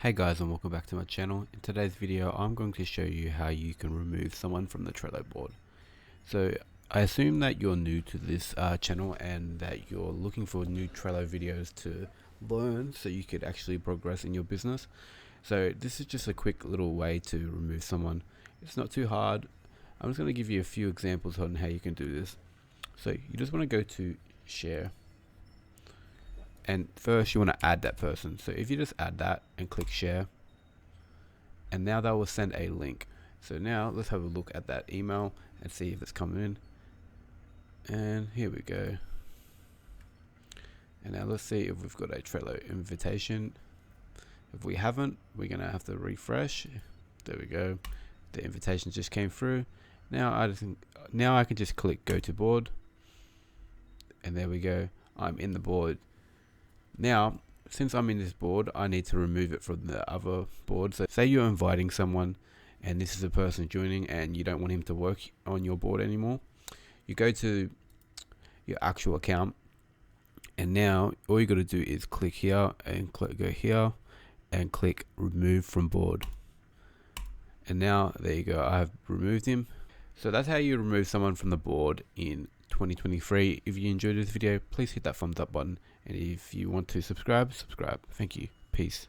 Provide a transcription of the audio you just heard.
Hey guys, and welcome back to my channel. In today's video I'm going to show you how you can remove someone from the Trello board. So I assume that you're new to this channel and that you're looking for new Trello videos to learn so you could actually progress in your business. So this is just a quick little way to remove someone. It's not too hard. I'm just going to give you a few examples on how you can do this. So you just want to go to share, and first you want to add that person. So if you just add that and click share, and now that will send a link. So now let's have a look at that email and see if it's coming in. And here we go. And now let's see if we've got a Trello invitation. If we haven't, we're gonna have to refresh. There we go. The invitation just came through. Now I can just click go to board, and there we go. I'm in the board. Now, since I'm in this board, I need to remove it from the other board. So say you're inviting someone and this is a person joining and you don't want him to work on your board anymore. You go to your actual account, and now all you got to do is click here and go here and click remove from board. And now there you go, I have removed him. So that's how you remove someone from the board in 2023. If you enjoyed this video, please hit that thumbs up button, and if you want to subscribe. Thank you. Peace.